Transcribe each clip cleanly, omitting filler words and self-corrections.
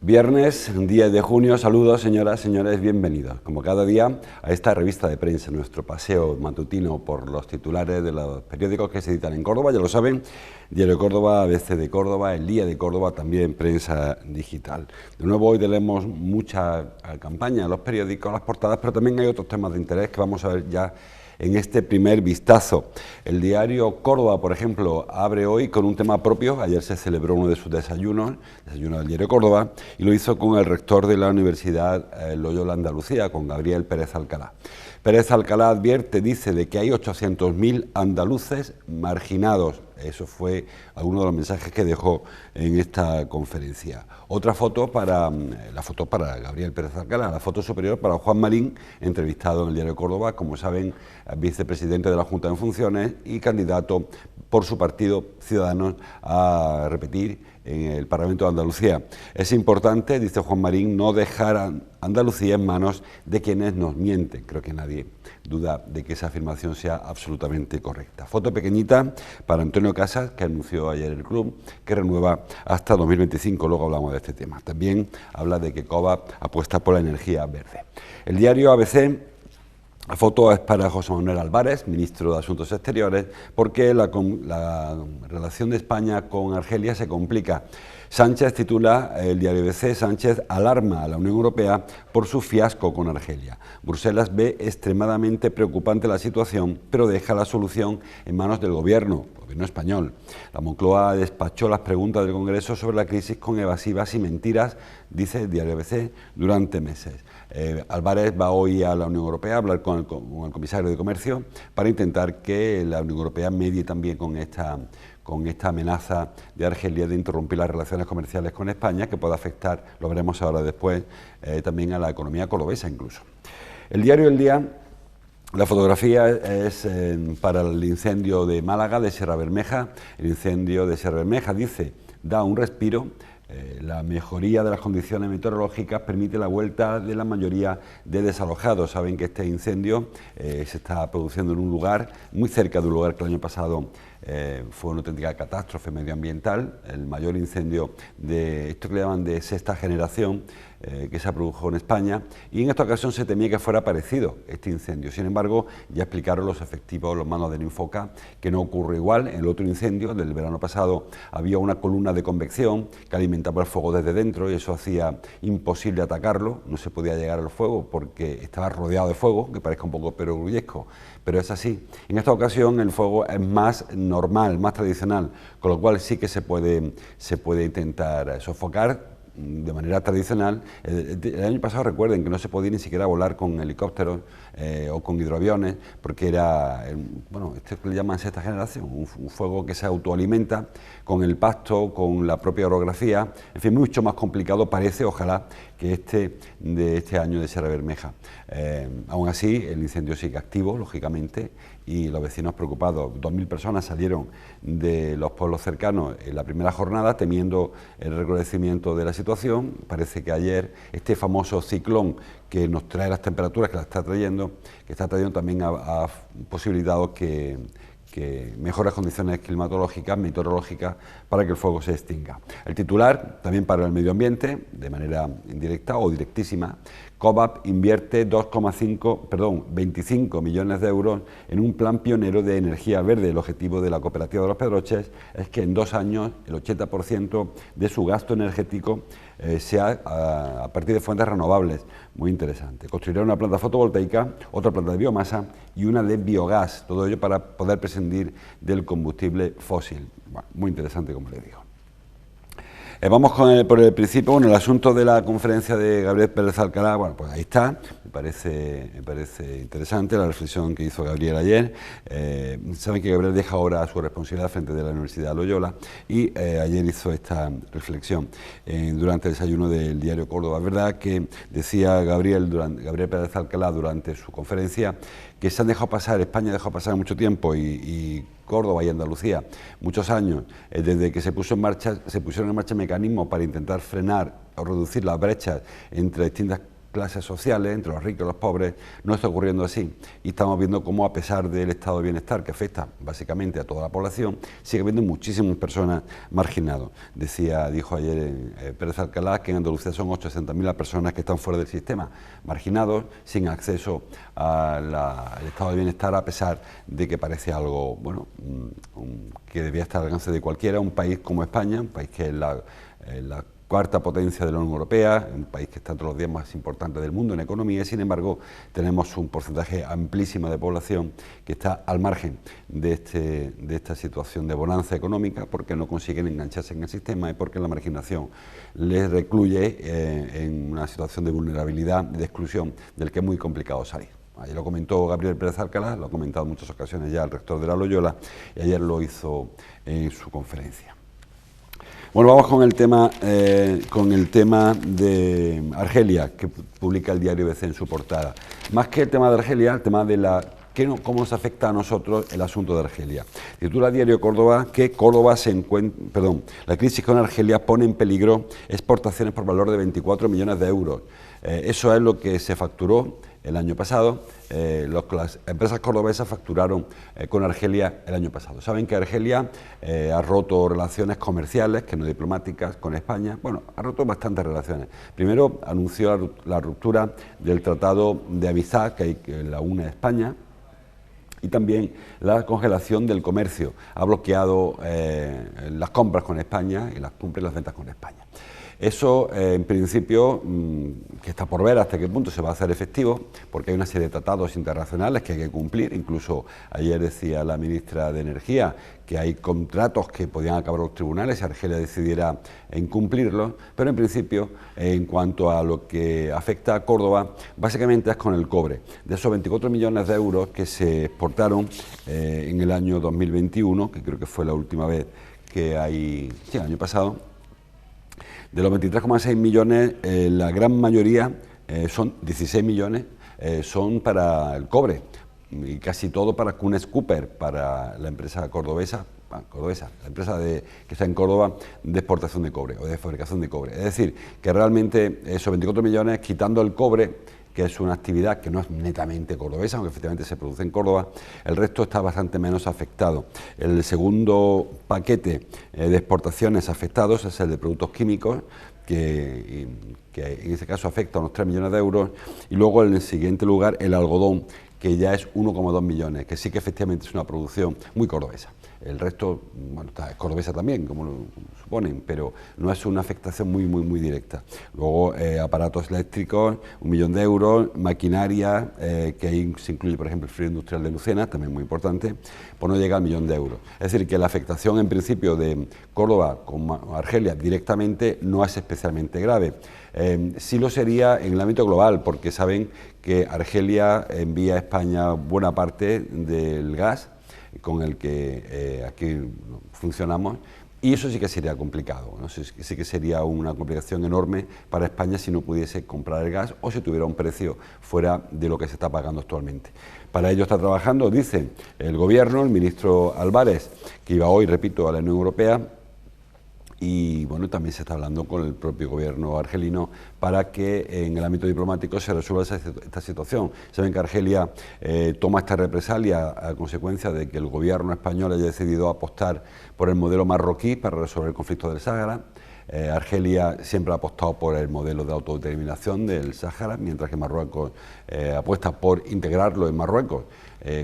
Viernes, 10 de junio, saludos señoras, señores, bienvenidos. Como cada día a esta revista de prensa, nuestro paseo matutino por los titulares de los periódicos que se editan en Córdoba, ya lo saben, Diario de Córdoba, ABC de Córdoba, El Día de Córdoba, también prensa digital. De nuevo hoy tenemos mucha campaña en los periódicos, las portadas, pero también hay otros temas de interés que vamos a ver ya en este primer vistazo. El diario Córdoba, por ejemplo, abre hoy con un tema propio. Ayer se celebró uno de sus desayunos, desayuno del diario Córdoba, y lo hizo con el rector de la Universidad Loyola Andalucía, con Gabriel Pérez Alcalá. Pérez Alcalá advierte, dice, de que hay 800.000 andaluces marginados. Eso fue alguno de los mensajes que dejó en esta conferencia. Otra foto la foto para Gabriel Pérez Alcalá, la foto superior para Juan Marín, entrevistado en el diario Córdoba, como saben, vicepresidente de la Junta en funciones y candidato por su partido Ciudadanos a repetir en el Parlamento de Andalucía. Es importante, dice Juan Marín, no dejar a Andalucía en manos de quienes nos mienten. Creo que nadie duda de que esa afirmación sea absolutamente correcta. Foto pequeñita para Antonio Casas, que anunció ayer el club, que renueva hasta 2025, luego hablamos de este tema. También habla de que COVA apuesta por la energía verde. El diario ABC, la foto es para José Manuel Álvarez, ministro de Asuntos Exteriores, porque la relación de España con Argelia se complica. Sánchez titula el diario ABC, Sánchez alarma a la Unión Europea por su fiasco con Argelia. Bruselas ve extremadamente preocupante la situación, pero deja la solución en manos del gobierno español. La Moncloa despachó las preguntas del Congreso sobre la crisis con evasivas y mentiras, dice el diario ABC, durante meses. Álvarez va hoy a la Unión Europea a hablar con el comisario de Comercio para intentar que la Unión Europea medie también con esta amenaza de Argelia de interrumpir las relaciones comerciales con España, que puede afectar, lo veremos ahora después, también a la economía cordobesa incluso. El diario El Día, la fotografía es para el incendio de Málaga, de Sierra Bermeja. El incendio de Sierra Bermeja, dice, da un respiro. La mejoría de las condiciones meteorológicas permite la vuelta de la mayoría de desalojados. Saben que este incendio se está produciendo en un lugar muy cerca de un lugar que el año pasado fue una auténtica catástrofe medioambiental, el mayor incendio de esto que le llaman de sexta generación que se produjo en España, y en esta ocasión se temía que fuera parecido este incendio. Sin embargo, ya explicaron los efectivos, los manos del Infoca, que no ocurre igual. En el otro incendio del verano pasado había una columna de convección que alimentaba el fuego desde dentro y eso hacía imposible atacarlo, no se podía llegar al fuego porque estaba rodeado de fuego, que parezca un poco perogrullesco, pero es así. En esta ocasión el fuego es más normal, más tradicional, con lo cual sí que se puede intentar sofocar de manera tradicional. El año pasado recuerden que no se podía ni siquiera volar con helicópteros o con hidroaviones, porque era, esto que le llaman sexta generación, un fuego que se autoalimenta con el pasto, con la propia orografía, en fin, mucho más complicado parece, ojalá, que de este año de Sierra Bermeja. Aún así, el incendio sigue activo, lógicamente, y los vecinos preocupados. 2.000 personas salieron de los pueblos cercanos en la primera jornada temiendo el recrudecimiento de la situación. Parece que ayer este famoso ciclón que nos trae las temperaturas, que está trayendo también ha posibilitado que mejores condiciones climatológicas, meteorológicas, para que el fuego se extinga. El titular, también para el medio ambiente, de manera indirecta o directísima, COVAP invierte 25 millones de euros en un plan pionero de energía verde. El objetivo de la cooperativa de los Pedroches es que en 2 años el 80% de su gasto energético sea a partir de fuentes renovables. Muy interesante. Construirá una planta fotovoltaica, otra planta de biomasa y una de biogás. Todo ello para poder prescindir del combustible fósil. Bueno, muy interesante, como les digo. Vamos por el principio, el asunto de la conferencia de Gabriel Pérez Alcalá. Bueno, pues ahí está, me parece interesante la reflexión que hizo Gabriel ayer. Saben que Gabriel deja ahora su responsabilidad frente de la Universidad Loyola y ayer hizo esta reflexión durante el desayuno del diario Córdoba. Es verdad que decía Gabriel Pérez Alcalá durante su conferencia que se han dejado pasar, España ha dejado pasar mucho tiempo y Córdoba y Andalucía muchos años, desde que se pusieron en marcha mecanismos para intentar frenar o reducir las brechas entre distintas clases sociales, entre los ricos y los pobres, no está ocurriendo así. Y estamos viendo cómo, a pesar del estado de bienestar que afecta básicamente a toda la población, sigue habiendo muchísimas personas marginadas. Dijo ayer Pérez Alcalá que en Andalucía son 800.000 las personas que están fuera del sistema, marginados, sin acceso al estado de bienestar, a pesar de que parece algo, bueno, que debía estar al alcance de cualquiera. Un país como España, un país que es la cuarta potencia de la Unión Europea, un país que está entre los 10 más importantes del mundo en economía, y sin embargo tenemos un porcentaje amplísimo de población que está al margen de esta situación de bonanza económica, porque no consiguen engancharse en el sistema y porque la marginación les recluye en una situación de vulnerabilidad y de exclusión del que es muy complicado salir. Ayer lo comentó Gabriel Pérez Alcalá, lo ha comentado en muchas ocasiones ya el rector de la Loyola, y ayer lo hizo en su conferencia. Bueno, vamos con el tema de Argelia, que publica el diario ABC en su portada. Más que el tema de Argelia, el tema de cómo nos afecta a nosotros el asunto de Argelia. Titula Diario Córdoba que la crisis con Argelia pone en peligro exportaciones por valor de 24 millones de euros. Eso es lo que se facturó el año pasado. Las empresas cordobesas facturaron con Argelia el año pasado. Saben que Argelia ha roto relaciones comerciales, que no diplomáticas, con España. Bueno, ha roto bastantes relaciones. Primero anunció la ruptura del Tratado de Amistad que la une a España, y también la congelación del comercio. Ha bloqueado las compras con España y las compras y las ventas con España. Eso, en principio, que está por ver hasta qué punto se va a hacer efectivo, porque hay una serie de tratados internacionales que hay que cumplir. Incluso ayer decía la ministra de Energía que hay contratos que podían acabar los tribunales si Argelia decidiera incumplirlos, pero en principio, en cuanto a lo que afecta a Córdoba, básicamente es con el cobre. De esos 24 millones de euros que se exportaron en el año 2021, que creo que fue la última vez el año pasado, de los 23,6 millones, la gran mayoría, son 16 millones, son para el cobre, y casi todo para Cunes Cooper, para la empresa cordobesa, la empresa que está en Córdoba de exportación de cobre o de fabricación de cobre. Es decir, que realmente esos 24 millones, quitando el cobre, que es una actividad que no es netamente cordobesa, aunque efectivamente se produce en Córdoba, el resto está bastante menos afectado. El segundo paquete de exportaciones afectados es el de productos químicos, que en ese caso afecta a unos 3 millones de euros, y luego en el siguiente lugar el algodón, que ya es 1,2 millones, que sí que efectivamente es una producción muy cordobesa. El resto, bueno, es cordobesa también, como lo suponen, pero no es una afectación muy directa. Luego, aparatos eléctricos, 1 millón de euros, maquinaria, que ahí se incluye, por ejemplo, el frío industrial de Lucena, también muy importante, pues no llega al 1 millón de euros. Es decir, que la afectación, en principio, de Córdoba con Argelia directamente no es especialmente grave. Sí lo sería en el ámbito global, porque saben que Argelia envía a España buena parte del gas con el que aquí funcionamos, y eso sí que sería complicado, ¿no? Sí que sería una complicación enorme para España si no pudiese comprar el gas o si tuviera un precio fuera de lo que se está pagando actualmente. Para ello está trabajando, dice el Gobierno, el ministro Álvarez, que iba hoy, repito, a la Unión Europea, y bueno, también se está hablando con el propio gobierno argelino para que en el ámbito diplomático se resuelva esta situación. Saben que Argelia toma esta represalia a consecuencia de que el gobierno español haya decidido apostar por el modelo marroquí para resolver el conflicto del Sáhara. Argelia siempre ha apostado por el modelo de autodeterminación del Sáhara, mientras que Marruecos apuesta por integrarlo en Marruecos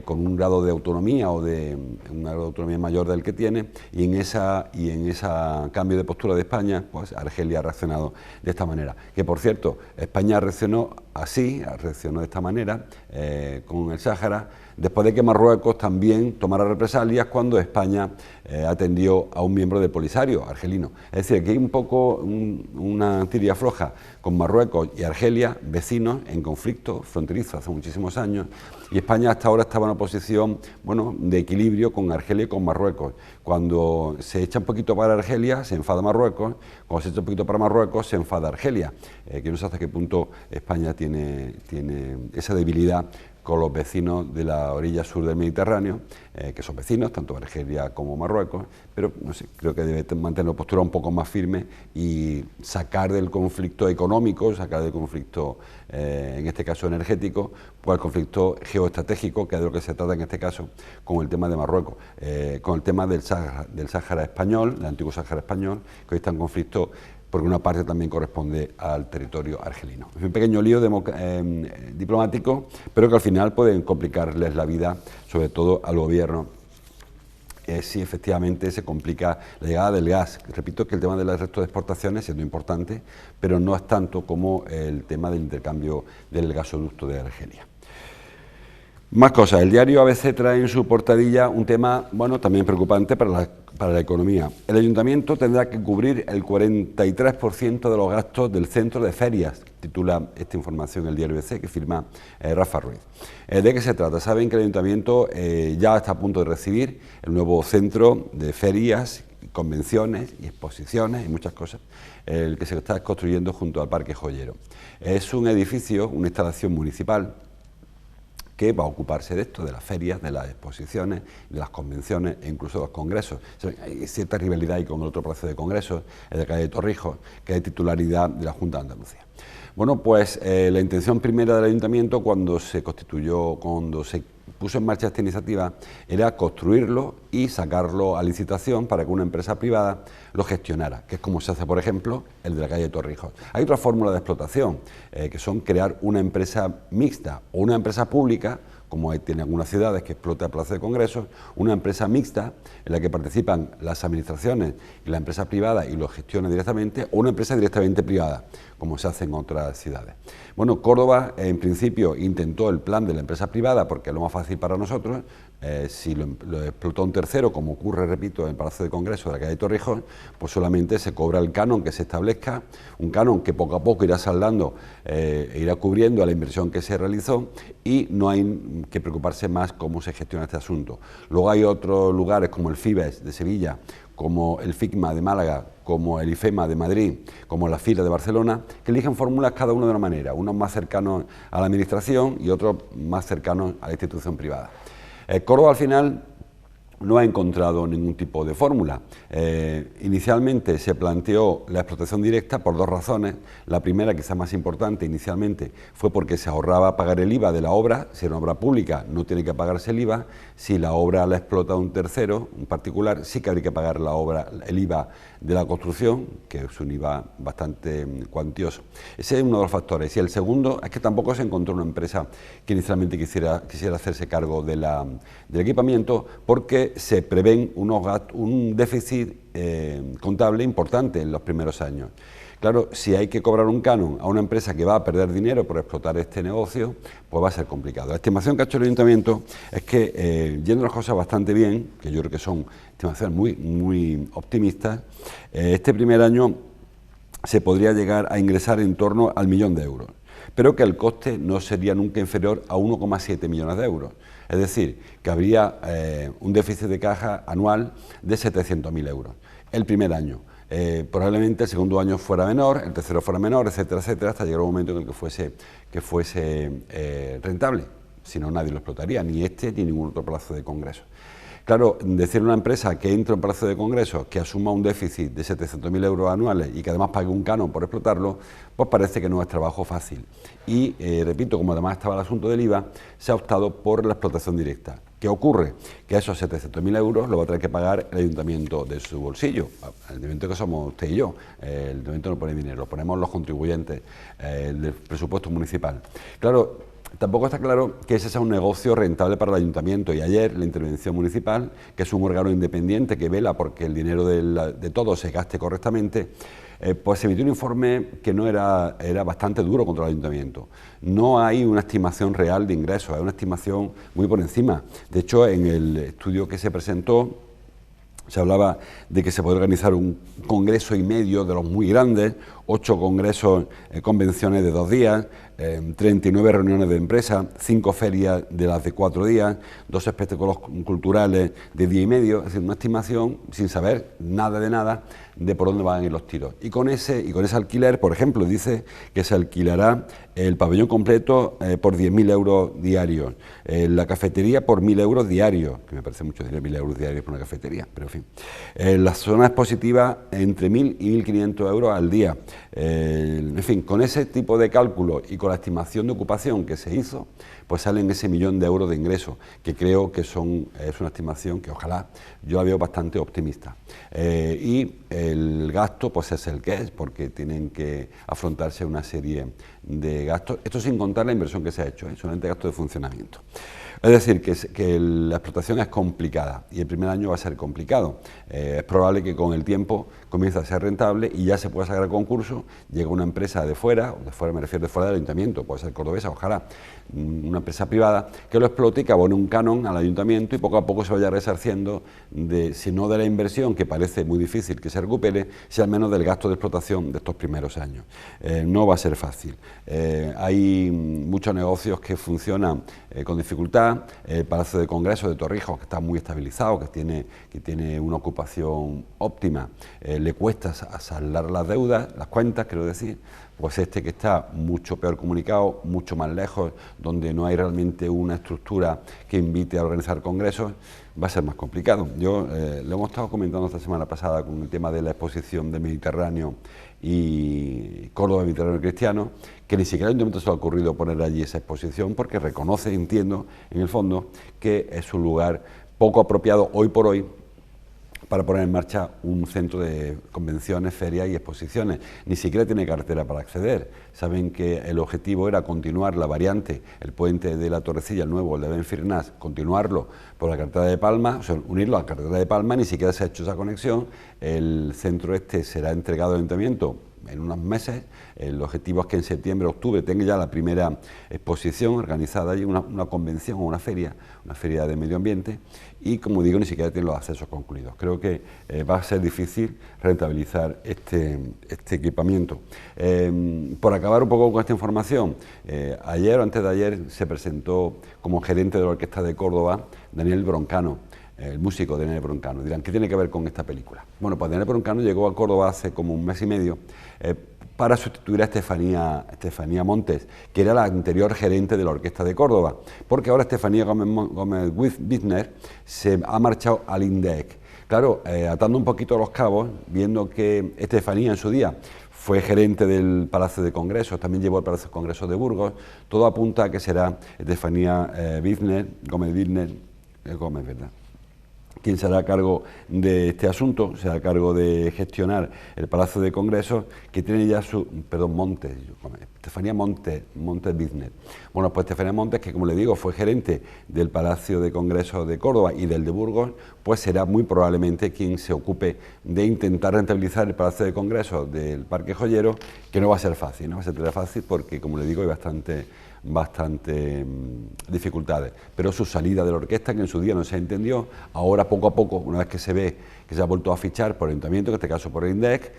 con un grado de autonomía o de un grado de autonomía mayor del que tiene, y en ese cambio de postura de España, pues Argelia ha reaccionado de esta manera. Que por cierto, España reaccionó de esta manera con el Sáhara, después de que Marruecos también tomara represalias cuando España atendió a un miembro del Polisario argelino. Es decir, que hay un poco una tiria floja con Marruecos y Argelia, vecinos en conflicto fronterizo hace muchísimos años, y España hasta ahora estaba en una posición, bueno, de equilibrio con Argelia y con Marruecos. Cuando se echa un poquito para Argelia, se enfada Marruecos; cuando se echa un poquito para Marruecos, se enfada Argelia. Que no sé hasta qué punto España tiene esa debilidad con los vecinos de la orilla sur del Mediterráneo, que son vecinos, tanto Argelia como Marruecos, pero no sé, creo que debe mantener una postura un poco más firme y sacar del conflicto económico, sacar del conflicto, en este caso energético, pues el conflicto geoestratégico, que es de lo que se trata en este caso, con el tema de Marruecos, con el tema del Sáhara español, del antiguo Sáhara español, que hoy está en conflicto porque una parte también corresponde al territorio argelino. Es un pequeño lío diplomático, pero que al final pueden complicarles la vida, sobre todo al gobierno, si efectivamente se complica la llegada del gas. Repito que el tema del resto de exportaciones es muy importante, pero no es tanto como el tema del intercambio del gasoducto de Argelia. Más cosas. El diario ABC trae en su portadilla un tema, bueno, también preocupante para la economía. El ayuntamiento tendrá que cubrir el 43% de los gastos del centro de ferias, titula esta información el diario ABC, que firma Rafa Ruiz. ¿De qué se trata? Saben que el ayuntamiento ya está a punto de recibir el nuevo centro de ferias, convenciones y exposiciones y muchas cosas, el que se está construyendo junto al Parque Joyero. Es un edificio, una instalación municipal, que va a ocuparse de esto, de las ferias, de las exposiciones, de las convenciones e incluso de los congresos. Hay cierta rivalidad ahí con el otro plazo de congresos, el de calle Torrijos, que es de titularidad de la Junta de Andalucía. Bueno, pues la intención primera del ayuntamiento cuando se puso en marcha esta iniciativa era construirlo y sacarlo a licitación para que una empresa privada lo gestionara, que es como se hace, por ejemplo, el de la calle Torrijos. Hay otra fórmula de explotación, que son crear una empresa mixta o una empresa pública, como tiene algunas ciudades que explota el Plaza de Congresos, una empresa mixta en la que participan las administraciones y la empresa privada y lo gestiona directamente, o una empresa directamente privada, como se hace en otras ciudades. Bueno, Córdoba en principio intentó el plan de la empresa privada porque es lo más fácil para nosotros. Si lo explotó un tercero, como ocurre, repito, en el Palacio de Congresos de la calle Torrijos, pues solamente se cobra el canon que se establezca, un canon que poco a poco irá saldando e irá cubriendo a la inversión que se realizó, y no hay que preocuparse más cómo se gestiona este asunto. Luego hay otros lugares como el FIBES de Sevilla, como el FICMA de Málaga, como el IFEMA de Madrid, como la FIRA de Barcelona, que eligen fórmulas cada uno de una manera, unos más cercanos a la administración y otros más cercanos a la institución privada. Córdoba al final no ha encontrado ningún tipo de fórmula. Inicialmente se planteó la explotación directa por dos razones. La primera, quizás más importante inicialmente, fue porque se ahorraba pagar el IVA de la obra. Si es una obra pública no tiene que pagarse el IVA. Si la obra la explota un tercero, un particular, sí que habría que pagar el IVA de la construcción, que es un IVA bastante cuantioso. Ese es uno de los factores. Y el segundo es que tampoco se encontró una empresa que inicialmente quisiera hacerse cargo del equipamiento, porque se prevén un déficit contable importante en los primeros años. Claro, si hay que cobrar un canon a una empresa que va a perder dinero por explotar este negocio, pues va a ser complicado. La estimación que ha hecho el ayuntamiento es que, yendo las cosas bastante bien, que yo creo que son estimaciones muy optimistas, este primer año se podría llegar a ingresar en torno al 1.000.000 de euros, pero que el coste no sería nunca inferior a 1,7 millones de euros. Es decir, que habría un déficit de caja anual de 700.000 euros el primer año. Probablemente el segundo año fuera menor, el tercero fuera menor, etcétera, etcétera, hasta llegar un momento en el que fuese rentable. Si no, nadie lo explotaría, ni este ni ningún otro plazo de congreso. Claro, decir a una empresa que entra en Palacio de Congresos que asuma un déficit de 700.000 euros anuales y que además pague un canon por explotarlo, pues parece que no es trabajo fácil. Y, repito, como además estaba el asunto del IVA, se ha optado por la explotación directa. ¿Qué ocurre? Que esos 700.000 euros lo va a tener que pagar el ayuntamiento de su bolsillo, el ayuntamiento que somos usted y yo. El ayuntamiento no pone dinero, lo ponemos los contribuyentes del presupuesto municipal. Claro, tampoco está claro que ese sea un negocio rentable para el ayuntamiento, y ayer la intervención municipal, que es un órgano independiente que vela porque el dinero de todos se gaste correctamente, pues se emitió un informe que era bastante duro contra el ayuntamiento. No hay una estimación real de ingresos, hay una estimación muy por encima. De hecho, en el estudio que se presentó, se hablaba de que se podría organizar un congreso y medio de los muy grandes, 8 congresos, convenciones de 2 días, 39 reuniones de empresa, 5 ferias de las de 4 días, 2 espectáculos culturales de día y medio, es decir, una estimación sin saber nada de nada de por dónde van a ir los tiros. Y con ese alquiler, por ejemplo, dice que se alquilará el pabellón completo por 10.000 euros diarios, la cafetería por 1.000 euros diarios, que me parece mucho dinero, 1.000 euros diarios por una cafetería, pero en fin. La zona expositiva entre 1.000 y 1.500 euros al día. En fin, con ese tipo de cálculo y con la estimación de ocupación que se hizo, pues salen ese 1.000.000 de euros de ingresos, que creo que es una estimación que ojalá yo la veo bastante optimista. Y el gasto pues es el que es, porque tienen que afrontarse una serie de gastos, esto sin contar la inversión que se ha hecho, solamente gasto de funcionamiento. Es decir, que la explotación es complicada y el primer año va a ser complicado. Es probable que con el tiempo comience a ser rentable y ya se pueda sacar a concurso, llega una empresa de fuera me refiero de fuera del ayuntamiento, puede ser cordobesa, ojalá, una empresa privada, que lo explote y que abone un canon al ayuntamiento y poco a poco se vaya resarciendo, si no de la inversión, que parece muy difícil que se recupere, si al menos del gasto de explotación de estos primeros años. No va a ser fácil. Hay muchos negocios que funcionan con dificultad. El Palacio de Congresos de Torrijos, que está muy estabilizado, que tiene una ocupación óptima, le cuesta saldar las deudas, las cuentas, quiero decir, pues que está mucho peor comunicado, mucho más lejos, donde no hay realmente una estructura que invite a organizar congresos, va a ser más complicado. Lo hemos estado comentando esta semana pasada con el tema de la exposición del Mediterráneo y Córdoba Mediterráneo Cristiano, que ni siquiera al ayuntamiento se le ha ocurrido poner allí esa exposición porque reconoce, entiendo, en el fondo, que es un lugar poco apropiado hoy por hoy para poner en marcha un centro de convenciones, ferias y exposiciones. Ni siquiera tiene carretera para acceder. Saben que el objetivo era continuar la variante, el puente de la Torrecilla, el nuevo, el de Benfirnás, continuarlo por la carretera de Palma, o sea, unirlo a la carretera de Palma, ni siquiera se ha hecho esa conexión. El centro será entregado al ayuntamiento en unos meses. El objetivo es que en septiembre, octubre tenga ya la primera exposición organizada allí, una convención o una feria de medio ambiente, y como digo, ni siquiera tiene los accesos concluidos. Creo que va a ser difícil rentabilizar este equipamiento. Por acabar un poco con esta información, ayer o antes de ayer se presentó como gerente de la Orquesta de Córdoba Daniel Broncano, el músico de Daniel Broncano. Dirán, ¿qué tiene que ver con esta película? Bueno, pues Daniel Broncano llegó a Córdoba hace como un mes y medio para sustituir a Estefanía Montes, que era la anterior gerente de la Orquesta de Córdoba, porque ahora Estefanía Gómez Wittner se ha marchado al INDEC. Claro, atando un poquito los cabos, viendo que Estefanía en su día fue gerente del Palacio de Congresos, también llevó el Palacio de Congresos de Burgos, todo apunta a que será Estefanía Gómez, ¿verdad?, quien será a cargo de este asunto, será a cargo de gestionar el Palacio de Congresos, que tiene ya Estefanía Montes Business. Bueno, pues Estefanía Montes, que como le digo, fue gerente del Palacio de Congresos de Córdoba y del de Burgos, pues será muy probablemente quien se ocupe de intentar rentabilizar el Palacio de Congresos del Parque Joyero, que no va a ser fácil, no va a ser fácil porque, como le digo, hay bastante dificultades, pero su salida de la orquesta, que en su día no se entendió, ahora poco a poco, una vez que se ve que se ha vuelto a fichar por el ayuntamiento, en este caso por el INDEC,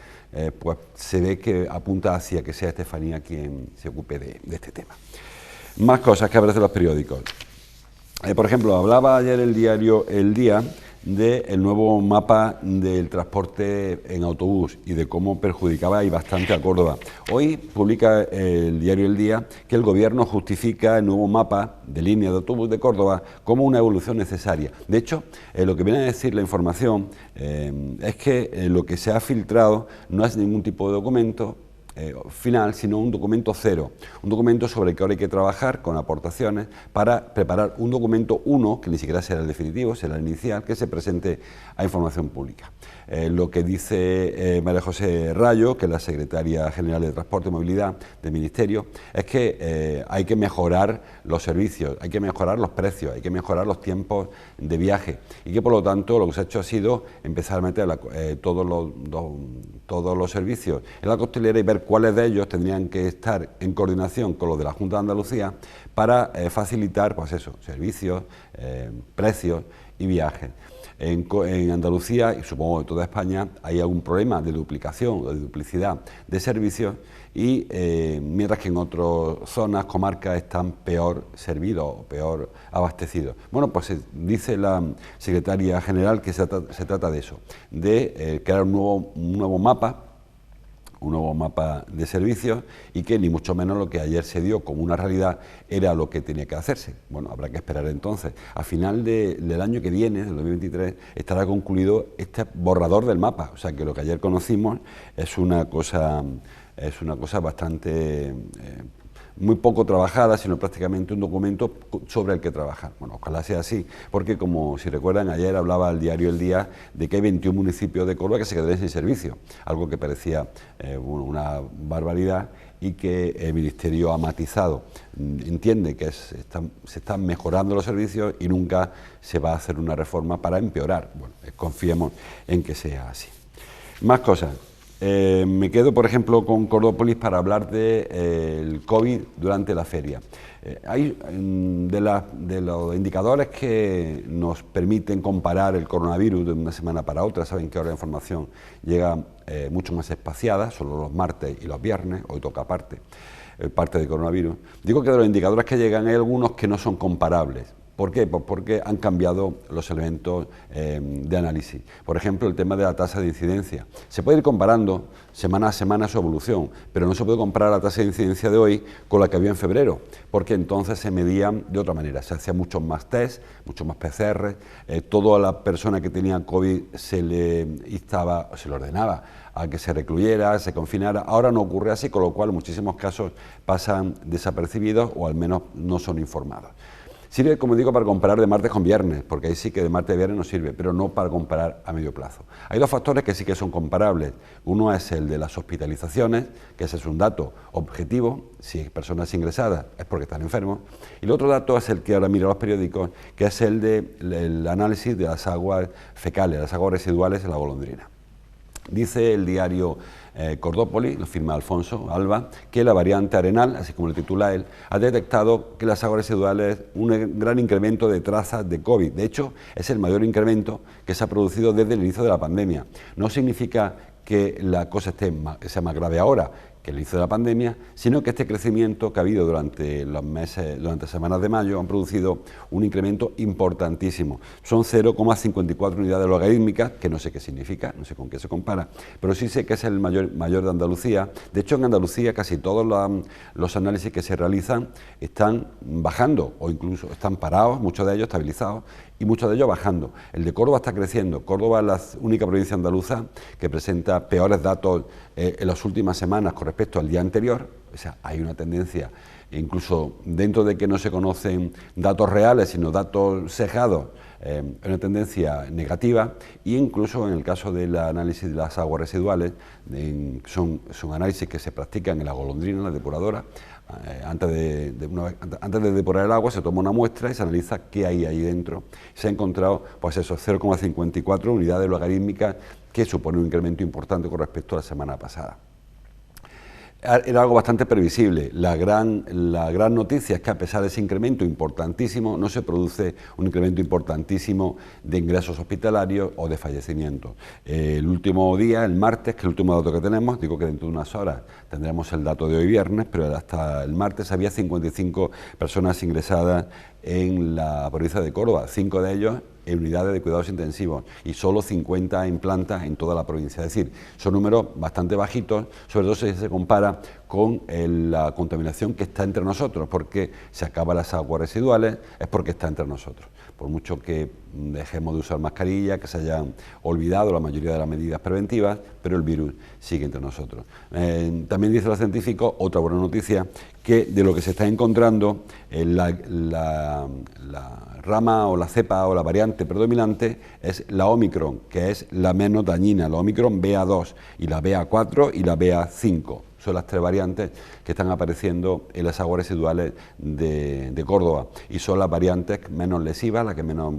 pues se ve que apunta hacia que sea Estefanía quien se ocupe de este tema. Más cosas que aparecen en los periódicos. Por ejemplo, hablaba ayer el diario El Día del nuevo mapa del transporte en autobús y de cómo perjudicaba y bastante a Córdoba. Hoy publica el diario El Día que el Gobierno justifica el nuevo mapa de línea de autobús de Córdoba como una evolución necesaria. De hecho, lo que viene a decir la información es que lo que se ha filtrado no es ningún tipo de documento final, sino un documento cero, un documento sobre el que ahora hay que trabajar con aportaciones para preparar un documento 1, que ni siquiera será el definitivo, será el inicial, que se presente a información pública. Lo que dice María José Rayo, que es la secretaria general de Transporte y Movilidad del Ministerio, es que hay que mejorar los servicios, hay que mejorar los precios, hay que mejorar los tiempos de viaje y que por lo tanto lo que se ha hecho ha sido empezar a meter todos los servicios en la costelera y ver cuáles de ellos tendrían que estar en coordinación con los de la Junta de Andalucía para facilitar, pues eso, servicios, precios y viajes. En Andalucía, y supongo en toda España, hay algún problema de duplicación o de duplicidad de servicios y mientras que en otras zonas, comarcas, están peor servidos o peor abastecidos. Bueno, pues dice la secretaria general que se trata de eso, de crear un nuevo mapa de servicios y que ni mucho menos lo que ayer se dio como una realidad era lo que tenía que hacerse. Bueno, habrá que esperar entonces. A final del año que viene, del 2023, estará concluido este borrador del mapa. O sea que lo que ayer conocimos es una cosa bastante muy poco trabajada, sino prácticamente un documento sobre el que trabajar. Bueno, ojalá sea así, porque como si recuerdan, ayer hablaba el diario El Día de que hay 21 municipios de Córdoba que se quedarían sin servicio, algo que parecía una barbaridad y que el Ministerio ha matizado. Entiende que se están mejorando los servicios y nunca se va a hacer una reforma para empeorar. Bueno, confiemos en que sea así. Más cosas. Me quedo, por ejemplo, con Cordópolis para hablar del COVID durante la feria. Hay de los indicadores que nos permiten comparar el coronavirus de una semana para otra. Saben que ahora la información llega mucho más espaciada, solo los martes y los viernes, hoy toca parte de coronavirus. Digo que de los indicadores que llegan hay algunos que no son comparables. ¿Por qué? Pues porque han cambiado los elementos de análisis. Por ejemplo, el tema de la tasa de incidencia. Se puede ir comparando semana a semana su evolución, pero no se puede comparar la tasa de incidencia de hoy con la que había en febrero, porque entonces se medían de otra manera. Se hacían muchos más test, muchos más PCR, toda la persona que tenía COVID se le instaba, se le ordenaba a que se recluyera, se confinara. Ahora no ocurre así, con lo cual en muchísimos casos pasan desapercibidos o al menos no son informados. Sirve, como digo, para comparar de martes con viernes, porque ahí sí que de martes a viernes no sirve, pero no para comparar a medio plazo. Hay dos factores que sí que son comparables. Uno es el de las hospitalizaciones, que ese es un dato objetivo, si hay personas ingresadas es porque están enfermos, y el otro dato es el que ahora mira los periódicos, que es el del análisis de las aguas fecales, las aguas residuales en la golondrina. Dice el diario Cordópolis, lo firma Alfonso Alba, que la variante Arenal, así como lo titula él, ha detectado que las aguas residuales un gran incremento de trazas de COVID. De hecho, es el mayor incremento que se ha producido desde el inicio de la pandemia. No significa que la cosa sea más grave ahora que el inicio de la pandemia, sino que este crecimiento que ha habido durante semanas de mayo han producido un incremento importantísimo. Son 0,54 unidades logarítmicas, que no sé qué significa, no sé con qué se compara, pero sí sé que es el mayor de Andalucía. De hecho, en Andalucía casi todos los análisis que se realizan están bajando o incluso están parados, muchos de ellos estabilizados, y muchos de ellos bajando. El de Córdoba está creciendo. Córdoba es la única provincia andaluza que presenta peores datos en las últimas semanas con respecto al día anterior. O sea, hay una tendencia, incluso dentro de que no se conocen datos reales, sino datos sesgados, una tendencia negativa, e incluso en el caso del análisis de las aguas residuales, son análisis que se practican en la golondrina, en la depuradora. Antes de depurar el agua se toma una muestra y se analiza qué hay ahí dentro. Se ha encontrado pues esos 0,54 unidades logarítmicas, que supone un incremento importante con respecto a la semana pasada. Era algo bastante previsible. La gran noticia es que a pesar de ese incremento importantísimo, no se produce un incremento importantísimo de ingresos hospitalarios o de fallecimientos. El último día, el martes, que es el último dato que tenemos, digo que dentro de unas horas tendremos el dato de hoy viernes, pero hasta el martes había 55 personas ingresadas en la provincia de Córdoba, 5 de ellos en unidades de cuidados intensivos y solo 50 en plantas en toda la provincia. Es decir, son números bastante bajitos, sobre todo si se compara con la contaminación que está entre nosotros, porque se acaban las aguas residuales, es porque está entre nosotros. Por mucho que dejemos de usar mascarilla, que se hayan olvidado la mayoría de las medidas preventivas, pero el virus sigue entre nosotros. También dicen los científicos, otra buena noticia, que de lo que se está encontrando, la rama o la cepa o la variante predominante es la Omicron, que es la menos dañina, la Omicron BA2 y la BA4 y la BA5. son las 3 variantes que están apareciendo en las aguas residuales de Córdoba, y son las variantes menos lesivas, las que menos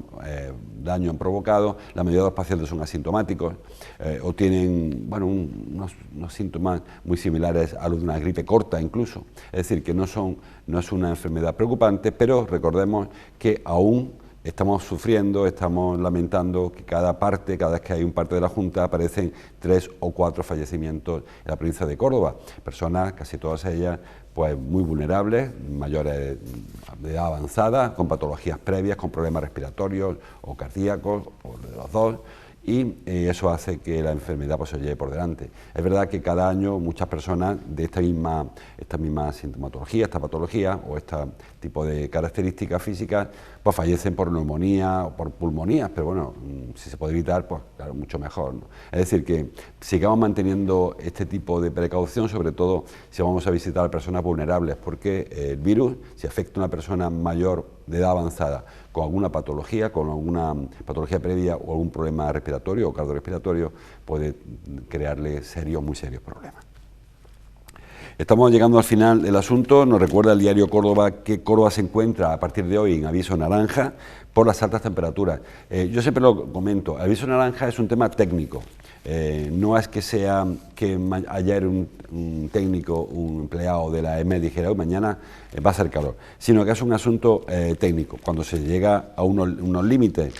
daño han provocado. La mayoría de los pacientes son asintomáticos o tienen, bueno, unos síntomas muy similares a los de una gripe corta incluso, es decir, que no es una enfermedad preocupante, pero recordemos que aún estamos sufriendo, estamos lamentando que cada vez que hay un parte de la Junta aparecen 3 o 4 fallecimientos en la provincia de Córdoba, personas, casi todas ellas, pues muy vulnerables, mayores de edad avanzada, con patologías previas, con problemas respiratorios o cardíacos, o de los dos, y eso hace que la enfermedad pues se lleve por delante. Es verdad que cada año muchas personas de esta misma sintomatología, esta patología o este tipo de características físicas pues fallecen por neumonía o por pulmonías, pero bueno, si se puede evitar, pues claro, mucho mejor, ¿no? Es decir, que sigamos manteniendo este tipo de precaución, sobre todo si vamos a visitar a personas vulnerables, porque el virus, si afecta a una persona mayor de edad avanzada con alguna patología previa o algún problema respiratorio o cardiorrespiratorio, puede crearle muy serios problemas. Estamos llegando al final del asunto. Nos recuerda el diario Córdoba que Córdoba se encuentra a partir de hoy en aviso naranja por las altas temperaturas. Yo siempre lo comento, el aviso naranja es un tema técnico. No es que sea que ayer un técnico, un empleado de la EMED dijera mañana va a hacer calor, sino que es un asunto técnico. Cuando se llega a unos límites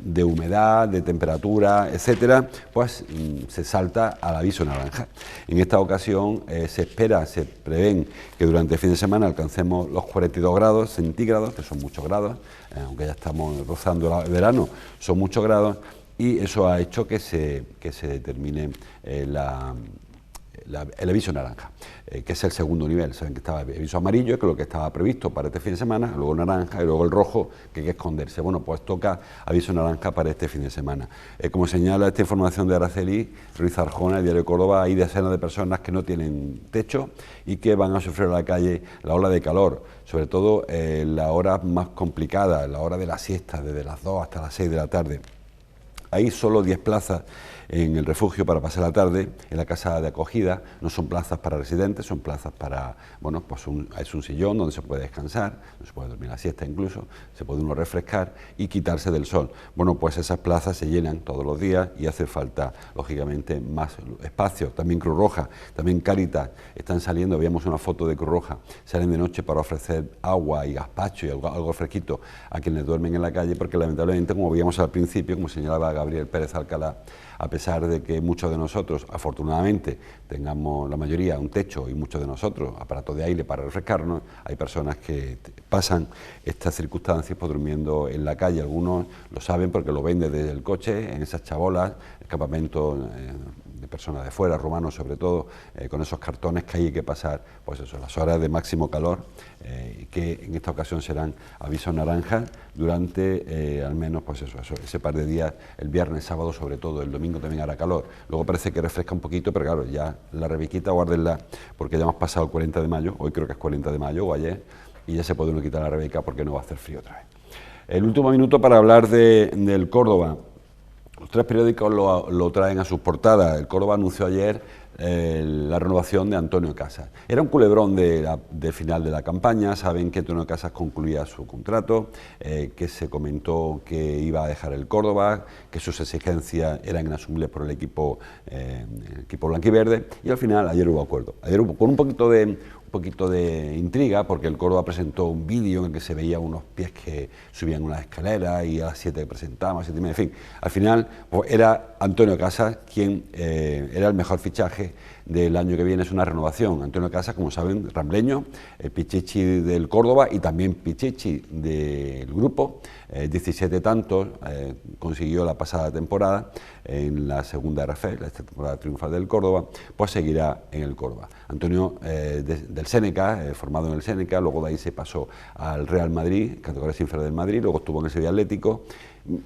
de humedad, de temperatura, etcétera, pues se salta al aviso naranja. En esta ocasión se prevén que durante el fin de semana alcancemos los 42 grados centígrados, que son muchos grados, aunque ya estamos rozando el verano, son muchos grados, y eso ha hecho que se determine el aviso naranja, que es el segundo nivel. Saben que estaba el aviso amarillo, que es lo que estaba previsto para este fin de semana, luego naranja y luego el rojo, que hay que esconderse. Bueno, pues toca aviso naranja para este fin de semana. Como señala esta información de Araceli Ruiz Arjona, el diario de Córdoba, hay decenas de personas que no tienen techo y que van a sufrir a la calle la ola de calor, sobre todo la hora más complicada, la hora de la siesta, desde las 2 hasta las 6 de la tarde. Hay solo 10 plazas en el refugio para pasar la tarde, en la casa de acogida. No son plazas para residentes, son plazas para, bueno, pues es un sillón donde se puede descansar, donde se puede dormir la siesta incluso, se puede uno refrescar y quitarse del sol. Bueno, pues esas plazas se llenan todos los días y hace falta, lógicamente, más espacio. También Cruz Roja, también Cáritas están saliendo, veíamos una foto de Cruz Roja, salen de noche para ofrecer agua y gazpacho y algo fresquito a quienes duermen en la calle, porque lamentablemente, como veíamos al principio, como señalaba Gabriel Pérez Alcalá, a pesar de que muchos de nosotros, afortunadamente, tengamos la mayoría un techo y muchos de nosotros aparatos de aire para refrescarnos, hay personas que pasan estas circunstancias pues, durmiendo en la calle. Algunos lo saben porque lo ven desde el coche, en esas chabolas, campamentos de personas de fuera, rumanos sobre todo, con esos cartones que hay que pasar, pues eso, las horas de máximo calor, que en esta ocasión serán avisos naranjas durante al menos pues eso, ese par de días, el viernes, sábado sobre todo, el domingo también hará calor. Luego parece que refresca un poquito, pero claro, ya la rebequita guárdenla, porque ya hemos pasado el 40 de mayo, hoy creo que es 40 de mayo o ayer, y ya se puede uno quitar la rebeca porque no va a hacer frío otra vez. El último minuto para hablar del Córdoba. Los 3 periódicos lo traen a sus portadas. El Córdoba anunció ayer la renovación de Antonio Casas. Era un culebrón de final de la campaña. Saben que Antonio Casas concluía su contrato, que se comentó que iba a dejar el Córdoba, que sus exigencias eran inasumibles por el equipo blanquiverde, y al final ayer hubo acuerdo. Ayer hubo con un poquito de intriga, porque el Córdoba presentó un vídeo en el que se veía unos pies que subían una escalera y a las 7 presentamos, 7 y media, en fin. Al final pues, era Antonio Casas quien era el mejor fichaje del año que viene. Es una renovación. Antonio Casas, como saben, rambleño, pichichi del Córdoba y también pichichi del grupo, 17 tantos consiguió la pasada temporada en la segunda RFE, la temporada triunfal del Córdoba, pues seguirá en el Córdoba. Antonio del Séneca, formado en el Séneca, luego de ahí se pasó al Real Madrid, categorías inferiores del Madrid, luego estuvo en el Sevilla Atlético,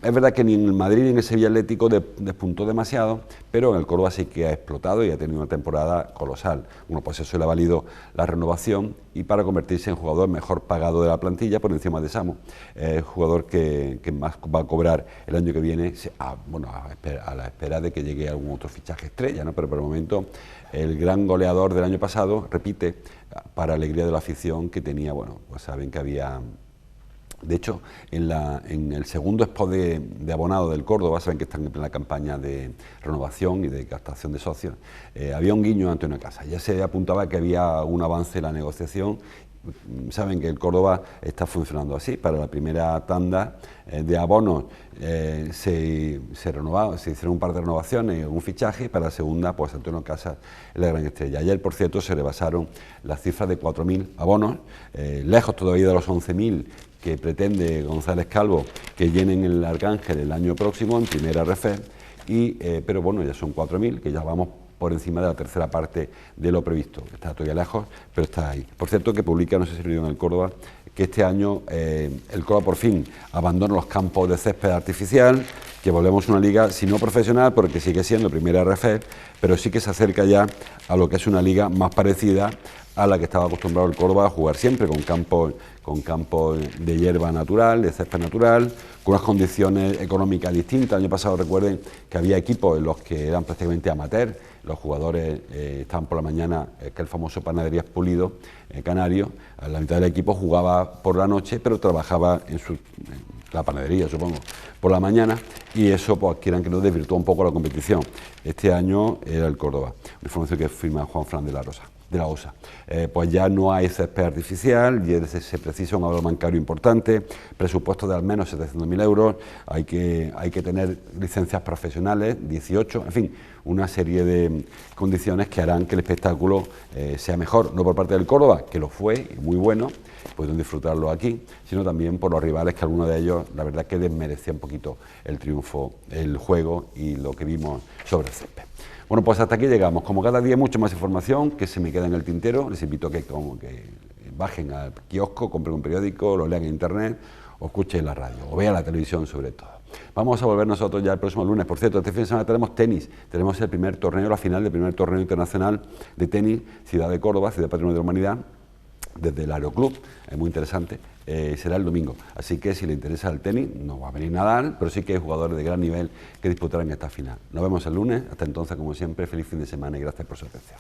Es verdad que ni en el Madrid ni en el Sevilla Atlético despuntó demasiado, pero en el Córdoba sí que ha explotado y ha tenido una temporada colosal. Bueno, pues eso le ha valido la renovación y para convertirse en jugador mejor pagado de la plantilla por encima de Samu, jugador que más va a cobrar el año que viene, a la espera de que llegue algún otro fichaje estrella, ¿no? Pero por el momento el gran goleador del año pasado repite, para alegría de la afición que tenía. Bueno, pues saben que había... De hecho, en el segundo spot de abonado del Córdoba, saben que están en plena campaña de renovación y de captación de socios, había un guiño ante una casa. Ya se apuntaba que había un avance en la negociación. Saben que el Córdoba está funcionando así. Para la primera tanda de abonos se hicieron un par de renovaciones, un fichaje. Para la segunda, pues Antonio Casas es la gran estrella. Ayer, por cierto, se rebasaron las cifras de 4.000 abonos, lejos todavía de los 11.000 que pretende González Calvo que llenen el Arcángel el año próximo en primera RFE, pero bueno, ya son 4.000, que ya vamos por encima de la tercera parte de lo previsto. Está todavía lejos, pero está ahí. Por cierto, que publica, no sé si lo vio en el Córdoba, que este año el Córdoba por fin abandona los campos de césped artificial, que volvemos a una liga, si no profesional, porque sigue siendo primera RFE, pero sí que se acerca ya a lo que es una liga más parecida a la que estaba acostumbrado el Córdoba a jugar siempre, con campos de hierba natural, de césped natural, con unas condiciones económicas distintas. El año pasado recuerden que había equipos en los que eran prácticamente amateurs, los jugadores estaban por la mañana, que el famoso Panaderías Pulido canario, la mitad del equipo jugaba por la noche, pero trabajaba en la panadería, supongo, por la mañana, y eso, pues quieran que no, desvirtuó un poco la competición. Este año era el Córdoba, una información que firma Juan Fran de la OSA. Pues ya no hay césped artificial, y se precisa un ahorro bancario importante, presupuesto de al menos 700.000 euros, hay que tener licencias profesionales, 18, en fin, una serie de condiciones que harán que el espectáculo sea mejor, no por parte del Córdoba, que lo fue, y muy bueno, pueden disfrutarlo aquí, sino también por los rivales, que algunos de ellos, la verdad, que desmerecía un poquito el triunfo, el juego y lo que vimos sobre el césped. Bueno, pues hasta aquí llegamos. Como cada día mucha más información que se me queda en el tintero, les invito a que bajen al kiosco, compren un periódico, lo lean en internet o escuchen la radio o vean la televisión sobre todo. Vamos a volver nosotros ya el próximo lunes. Por cierto, este fin de semana tenemos tenis, tenemos el primer torneo, la final del primer torneo internacional de tenis, Ciudad de Córdoba, Ciudad Patrimonio de la Humanidad, desde el Aeroclub, es muy interesante, será el domingo, así que si le interesa el tenis, no va a venir Nadal, pero sí que hay jugadores de gran nivel que disputarán esta final. Nos vemos el lunes, hasta entonces, como siempre, feliz fin de semana y gracias por su atención.